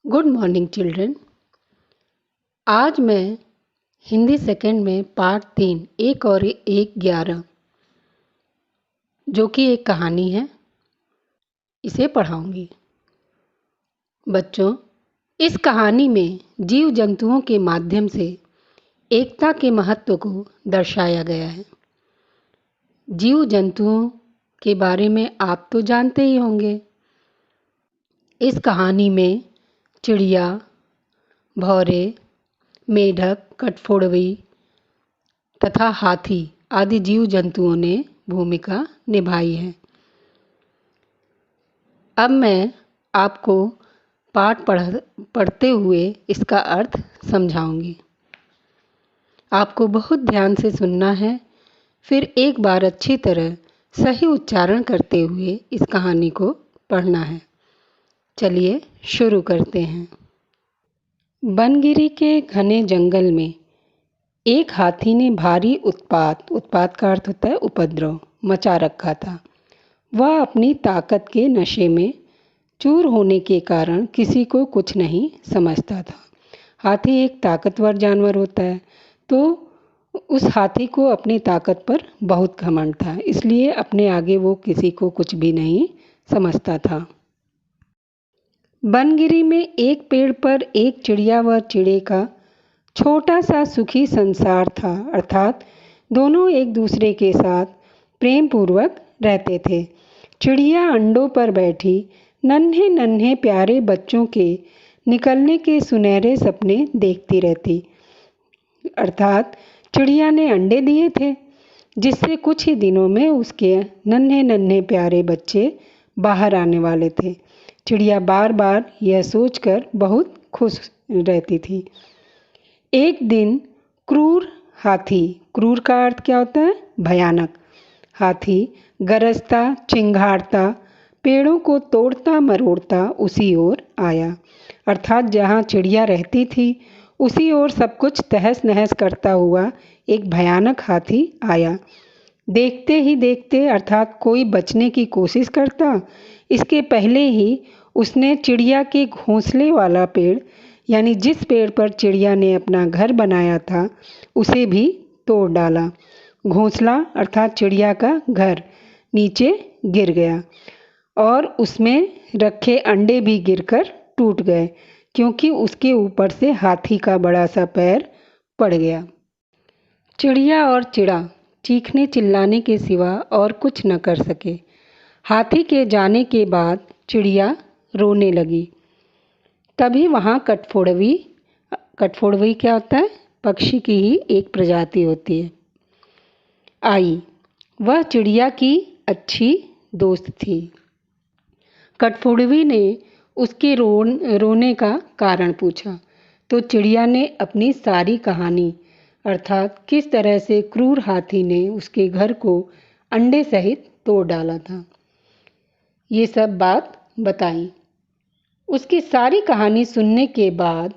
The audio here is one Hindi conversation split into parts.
Good morning children. आज मैं हिंदी सेकंड में पार्ट 3 एक और एक 11 जो कि एक कहानी है, इसे पढ़ाऊंगी। बच्चों, इस कहानी में जीव जंतुओं के माध्यम से एकता के महत्व को दर्शाया गया है। जीव जंतुओं के बारे में आप तो जानते ही होंगे। इस कहानी में चिड़िया, भौरे, मेढक, कठफोड़वी तथा हाथी आदि जीव जंतुओं ने भूमिका निभाई है। अब मैं आपको पाठ पढ़ते हुए इसका अर्थ समझाऊंगी। आपको बहुत ध्यान से सुनना है, फिर एक बार अच्छी तरह सही उच्चारण करते हुए इस कहानी को पढ़ना है। चलिए शुरू करते हैं। बनगिरी के घने जंगल में एक हाथी ने भारी उत्पात का अर्थ होता है उपद्रव, मचा रखा था। वह अपनी ताकत के नशे में चूर होने के कारण किसी को कुछ नहीं समझता था। हाथी एक ताकतवर जानवर होता है, तो उस हाथी को अपनी ताकत पर बहुत घमंड था, इसलिए अपने आगे वो किसी को कुछ भी नहीं समझता था। बनगिरी में एक पेड़ पर एक चिड़िया व चिड़े का छोटा सा सुखी संसार था, अर्थात दोनों एक दूसरे के साथ प्रेम पूर्वक रहते थे। चिड़िया अंडों पर बैठी नन्हे नन्हे प्यारे बच्चों के निकलने के सुनहरे सपने देखती रहती, अर्थात चिड़िया ने अंडे दिए थे, जिससे कुछ ही दिनों में उसके नन्हे नन्हे प्यारे बच्चे बाहर आने वाले थे। चिड़िया बार बार यह सोचकर बहुत खुश रहती थी। एक दिन क्रूर हाथी, क्रूर का अर्थ क्या होता है? भयानक। हाथी गरजता चिंघाड़ता पेड़ों को तोड़ता मरोड़ता उसी ओर आया, अर्थात जहाँ चिड़िया रहती थी उसी ओर सब कुछ तहस नहस करता हुआ एक भयानक हाथी आया। देखते ही देखते, अर्थात कोई बचने की कोशिश करता, इसके पहले ही उसने चिड़िया के घोंसले वाला पेड़, यानी जिस पेड़ पर चिड़िया ने अपना घर बनाया था, उसे भी तोड़ डाला। घोंसला अर्थात चिड़िया का घर नीचे गिर गया और उसमें रखे अंडे भी गिरकर टूट गए, क्योंकि उसके ऊपर से हाथी का बड़ा सा पैर पड़ गया। चिड़िया और चिड़ा चीखने चिल्लाने के सिवा और कुछ न कर सके। हाथी के जाने के बाद चिड़िया रोने लगी। तभी वहाँ कठफोड़वी क्या होता है? पक्षी की ही एक प्रजाति होती है, आई। वह चिड़िया की अच्छी दोस्त थी। कठफोड़वी ने उसके रोने का कारण पूछा, तो चिड़िया ने अपनी सारी कहानी, अर्थात किस तरह से क्रूर हाथी ने उसके घर को अंडे सहित तोड़ डाला था, ये सब बात बताई। उसकी सारी कहानी सुनने के बाद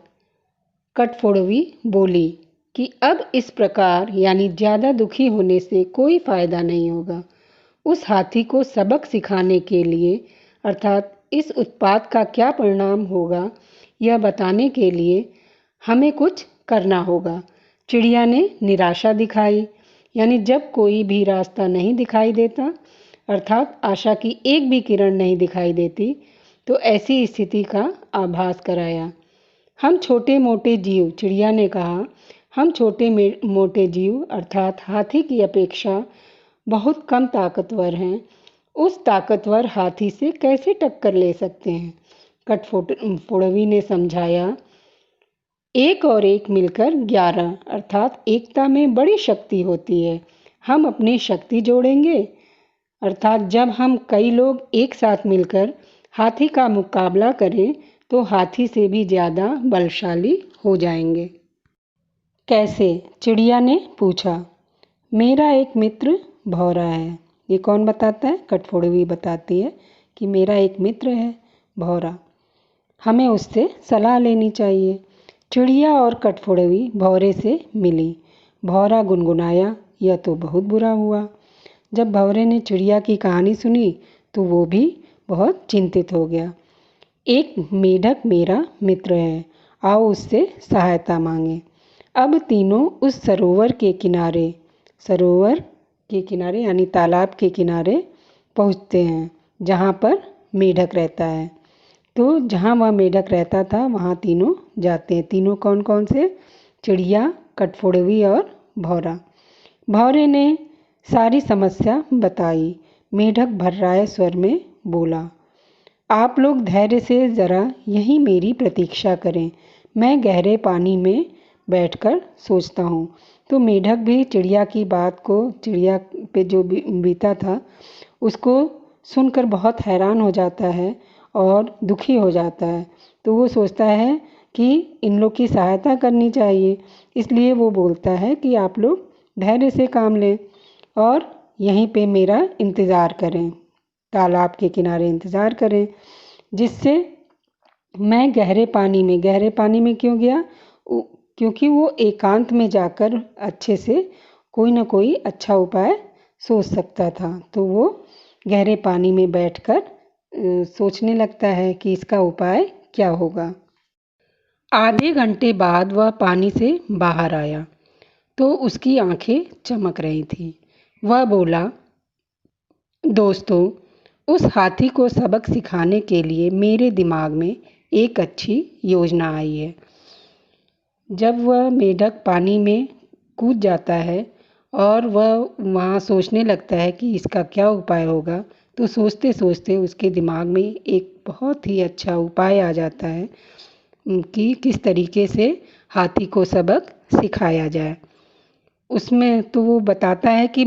कठफोड़वी बोली कि अब इस प्रकार यानी ज़्यादा दुखी होने से कोई फ़ायदा नहीं होगा। उस हाथी को सबक सिखाने के लिए, अर्थात इस उत्पात का क्या परिणाम होगा यह बताने के लिए हमें कुछ करना होगा। चिड़िया ने निराशा दिखाई, यानी जब कोई भी रास्ता नहीं दिखाई देता, अर्थात आशा की एक भी किरण नहीं दिखाई देती, तो ऐसी स्थिति का आभास कराया। हम छोटे मोटे जीव, चिड़िया ने कहा, हम छोटे मोटे जीव अर्थात हाथी की अपेक्षा बहुत कम ताकतवर हैं। उस ताकतवर हाथी से कैसे टक्कर ले सकते हैं? कठफोड़वी ने समझाया, एक और एक मिलकर 11, अर्थात एकता में बड़ी शक्ति होती है। हम अपनी शक्ति जोड़ेंगे, अर्थात जब हम कई लोग एक साथ मिलकर हाथी का मुकाबला करें तो हाथी से भी ज़्यादा बलशाली हो जाएंगे। कैसे? चिड़िया ने पूछा। मेरा एक मित्र भौरा है। ये कौन बताता है? कठफोड़वी बताती है कि मेरा एक मित्र है भौरा, हमें उससे सलाह लेनी चाहिए। चिड़िया और कठफोड़वी भौरे से मिली। भौरा गुनगुनाया, यह तो बहुत बुरा हुआ। जब भौरे ने चिड़िया की कहानी सुनी तो वो भी बहुत चिंतित हो गया। एक मेढक मेरा मित्र है, आओ उससे सहायता मांगे। अब तीनों उस सरोवर के किनारे यानी तालाब के किनारे पहुँचते हैं जहाँ पर मेढक रहता है। तो जहाँ वह मेढक रहता था वहाँ तीनों जाते हैं। तीनों कौन कौन से? चिड़िया, कठफोड़वी और भौरा। भौरे ने सारी समस्या बताई। मेढक भर्राए स्वर में बोला, आप लोग धैर्य से ज़रा यहीं मेरी प्रतीक्षा करें, मैं गहरे पानी में बैठकर सोचता हूँ। तो मेढक भी चिड़िया की बात को, चिड़िया पे जो बीता था उसको सुनकर बहुत हैरान हो जाता है और दुखी हो जाता है। तो वो सोचता है कि इन लोग की सहायता करनी चाहिए, इसलिए वो बोलता है कि आप लोग धैर्य से काम लें और यहीं पे मेरा इंतज़ार करें, तालाब के किनारे इंतज़ार करें, जिससे मैं गहरे पानी में क्यों गया? क्योंकि वो एकांत में जाकर अच्छे से कोई ना कोई अच्छा उपाय सोच सकता था। तो वो गहरे पानी में बैठकर सोचने लगता है कि इसका उपाय क्या होगा। आधे घंटे बाद वह पानी से बाहर आया तो उसकी आंखें चमक रही थीं। वह बोला, दोस्तों, उस हाथी को सबक सिखाने के लिए मेरे दिमाग में एक अच्छी योजना आई है। जब वह मेढक पानी में कूद जाता है और वह वहाँ सोचने लगता है कि इसका क्या उपाय होगा, तो सोचते सोचते उसके दिमाग में एक बहुत ही अच्छा उपाय आ जाता है कि किस तरीके से हाथी को सबक सिखाया जाए। उसमें तो वो बताता है कि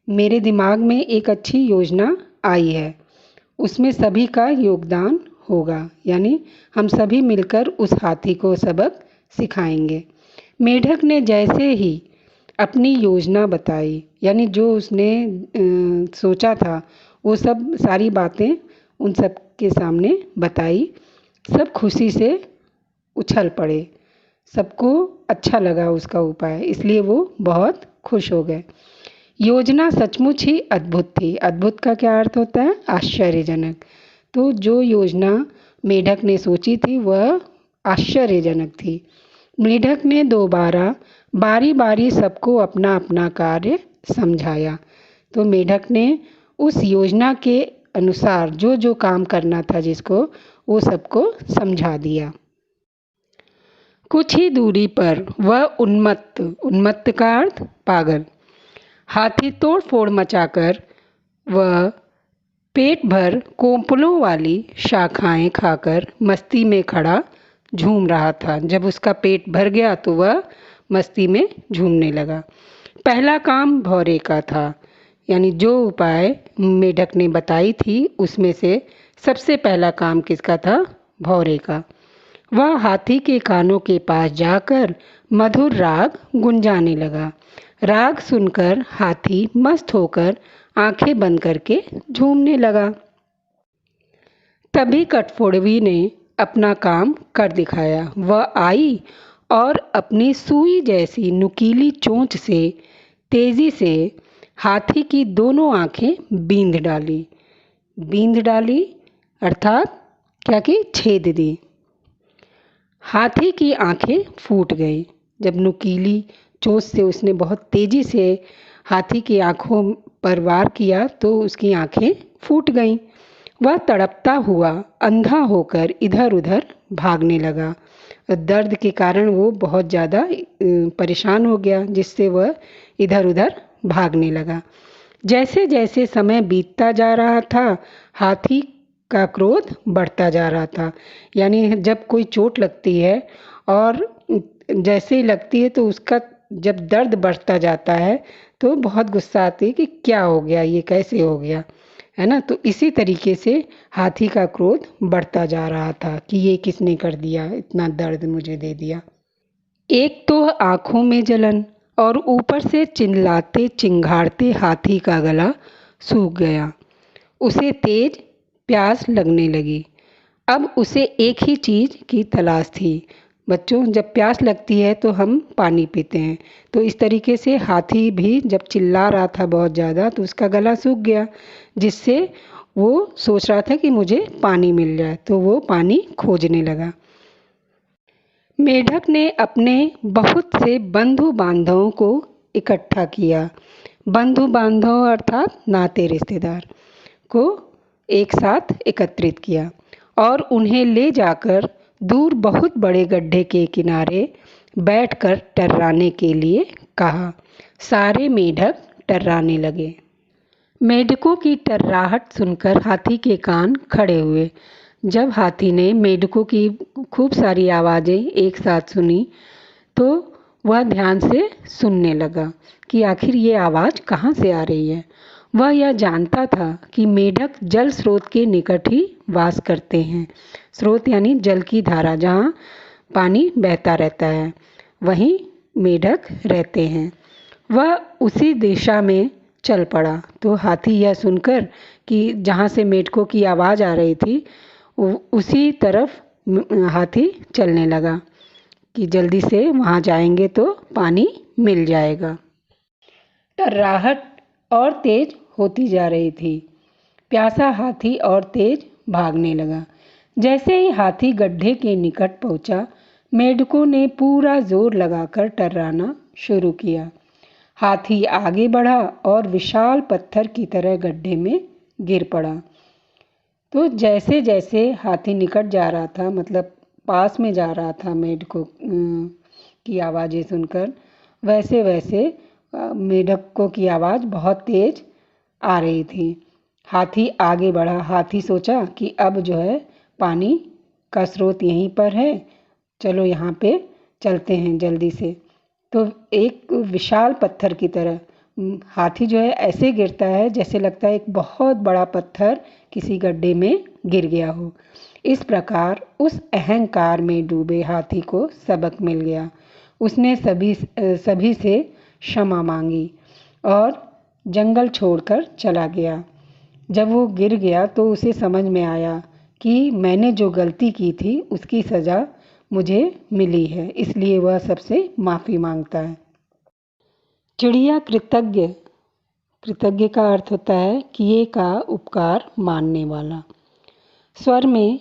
मेरे दिमाग में एक अच्छी योजना आई है, उसमें सभी का योगदान होगा, यानी हम सभी मिलकर उस हाथी को सबक सिखाएंगे। मेढक ने जैसे ही अपनी योजना बताई, यानी जो उसने सोचा था वो सब सारी बातें उन सब के सामने बताई, सब खुशी से उछल पड़े। सबको अच्छा लगा उसका उपाय, इसलिए वो बहुत खुश हो गए। योजना सचमुच ही अद्भुत थी। अद्भुत का क्या अर्थ होता है? आश्चर्यजनक। तो जो योजना मेढक ने सोची थी वह आश्चर्यजनक थी। मेढक ने दोबारा बारी बारी सबको अपना अपना कार्य समझाया। तो मेढक ने उस योजना के अनुसार जो जो काम करना था जिसको, वो सबको समझा दिया। कुछ ही दूरी पर वह उन्मत्त का अर्थ पागल, हाथी तोड़ फोड़ मचाकर वह पेट भर कोंपलों वाली शाखाएं खाकर मस्ती में खड़ा झूम रहा था। जब उसका पेट भर गया तो वह मस्ती में झूमने लगा। पहला काम भौरे का था, यानी जो उपाय मेढक ने बताई थी उसमें से सबसे पहला काम किसका था? भौरे का। वह हाथी के कानों के पास जाकर मधुर राग गुंजाने लगा। राग सुनकर हाथी मस्त होकर आंखें बंद करके झूमने लगा। तभी कठफोड़वी ने अपना काम कर दिखाया। वह आई और अपनी सुई जैसी नुकीली चोंच से तेजी से हाथी की दोनों आंखें बींध डाली अर्थात क्या कि छेद दी। हाथी की आंखें फूट गई। जब नुकीली चोंच से उसने बहुत तेजी से हाथी की आंखों पर वार किया तो उसकी आंखें फूट गईं। वह तड़पता हुआ अंधा होकर इधर उधर भागने लगा। दर्द के कारण वो बहुत ज़्यादा परेशान हो गया, जिससे वह इधर उधर भागने लगा। जैसे जैसे समय बीतता जा रहा था हाथी का क्रोध बढ़ता जा रहा था। यानी जब कोई चोट लगती है और जैसे ही लगती है तो उसका जब दर्द बढ़ता जाता है तो बहुत गुस्सा आती है कि क्या हो गया, ये कैसे हो गया, है ना। तो इसी तरीके से हाथी का क्रोध बढ़ता जा रहा था कि ये किसने कर दिया, इतना दर्द मुझे दे दिया। एक तो आँखों में जलन और ऊपर से चिल्लाते चिंघाड़ते हाथी का गला सूख गया। उसे तेज प्यास लगने लगी। अब उसे एक ही चीज़ की तलाश थी। बच्चों, जब प्यास लगती है तो हम पानी पीते हैं, तो इस तरीके से हाथी भी जब चिल्ला रहा था बहुत ज़्यादा तो उसका गला सूख गया, जिससे वो सोच रहा था कि मुझे पानी मिल जाए, तो वो पानी खोजने लगा। मेढक ने अपने बहुत से बंधु बांधवों को इकट्ठा किया। बंधु बांधव अर्थात नाते रिश्तेदार को एक साथ एकत्रित किया और उन्हें ले जाकर दूर बहुत बड़े गड्ढे के किनारे बैठकर टर्राने के लिए कहा। सारे मेढक टर्राने लगे। मेढकों की टर्राहट सुनकर हाथी के कान खड़े हुए। जब हाथी ने मेढकों की खूब सारी आवाज़ें एक साथ सुनी तो वह ध्यान से सुनने लगा कि आखिर ये आवाज़ कहाँ से आ रही है। वह यह जानता था कि मेढक जल स्रोत के निकट ही वास करते हैं। स्रोत यानी जल की धारा, जहाँ पानी बहता रहता है, वहीं मेढक रहते हैं। वह उसी दिशा में चल पड़ा। तो हाथी यह सुनकर कि जहाँ से मेढकों की आवाज़ आ रही थी उसी तरफ हाथी चलने लगा कि जल्दी से वहाँ जाएंगे तो पानी मिल जाएगा। टर्राहट और तेज होती जा रही थी। प्यासा हाथी और तेज भागने लगा। जैसे ही हाथी गड्ढे के निकट पहुंचा, मेढकों ने पूरा जोर लगाकर टर्राना शुरू किया। हाथी आगे बढ़ा और विशाल पत्थर की तरह गड्ढे में गिर पड़ा। तो जैसे जैसे हाथी निकट जा रहा था, मतलब पास में जा रहा था मेढकों की आवाज़ें सुनकर, वैसे वैसे मेढकों की आवाज़ बहुत तेज आ रही थी। हाथी आगे बढ़ा। हाथी सोचा कि अब जो है पानी का स्रोत यहीं पर है, चलो यहाँ पे चलते हैं जल्दी से। तो एक विशाल पत्थर की तरह हाथी जो है ऐसे गिरता है जैसे लगता है एक बहुत बड़ा पत्थर किसी गड्ढे में गिर गया हो। इस प्रकार उस अहंकार में डूबे हाथी को सबक मिल गया। उसने सभी से क्षमा मांगी और जंगल छोड़कर चला गया। जब वो गिर गया तो उसे समझ में आया कि मैंने जो गलती की थी उसकी सज़ा मुझे मिली है, इसलिए वह सबसे माफ़ी मांगता है। चिड़िया कृतज्ञ। कृतज्ञ का अर्थ होता है किए का उपकार मानने वाला। स्वर में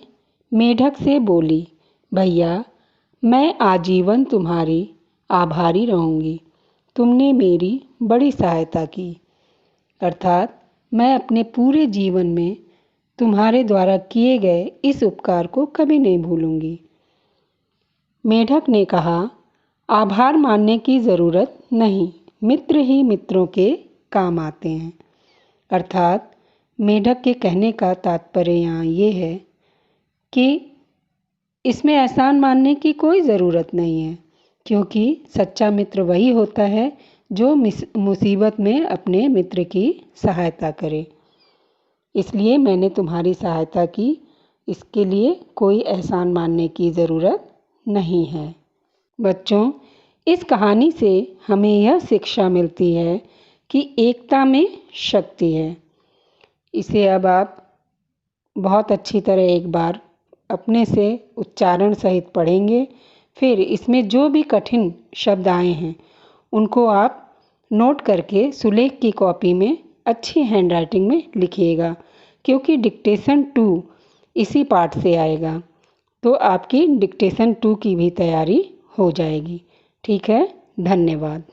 मेढक से बोली, भैया मैं आजीवन तुम्हारी आभारी रहूँगी। तुमने मेरी बड़ी सहायता की। अर्थात मैं अपने पूरे जीवन में तुम्हारे द्वारा किए गए इस उपकार को कभी नहीं भूलूंगी। मेढक ने कहा, आभार मानने की ज़रूरत नहीं, मित्र ही मित्रों के काम आते हैं। अर्थात मेढक के कहने का तात्पर्य यहाँ ये है कि इसमें एहसान मानने की कोई ज़रूरत नहीं है, क्योंकि सच्चा मित्र वही होता है जो मुसीबत में अपने मित्र की सहायता करे। इसलिए मैंने तुम्हारी सहायता की, इसके लिए कोई एहसान मानने की ज़रूरत नहीं है। बच्चों, इस कहानी से हमें यह शिक्षा मिलती है कि एकता में शक्ति है। इसे अब आप बहुत अच्छी तरह एक बार अपने से उच्चारण सहित पढ़ेंगे। फिर इसमें जो भी कठिन शब्द आए हैं उनको आप नोट करके सुलेख की कॉपी में अच्छी हैंडराइटिंग में लिखिएगा, क्योंकि डिक्टेशन 2 इसी पाठ से आएगा। तो आपकी डिक्टेशन 2 की भी तैयारी हो जाएगी। ठीक है, धन्यवाद।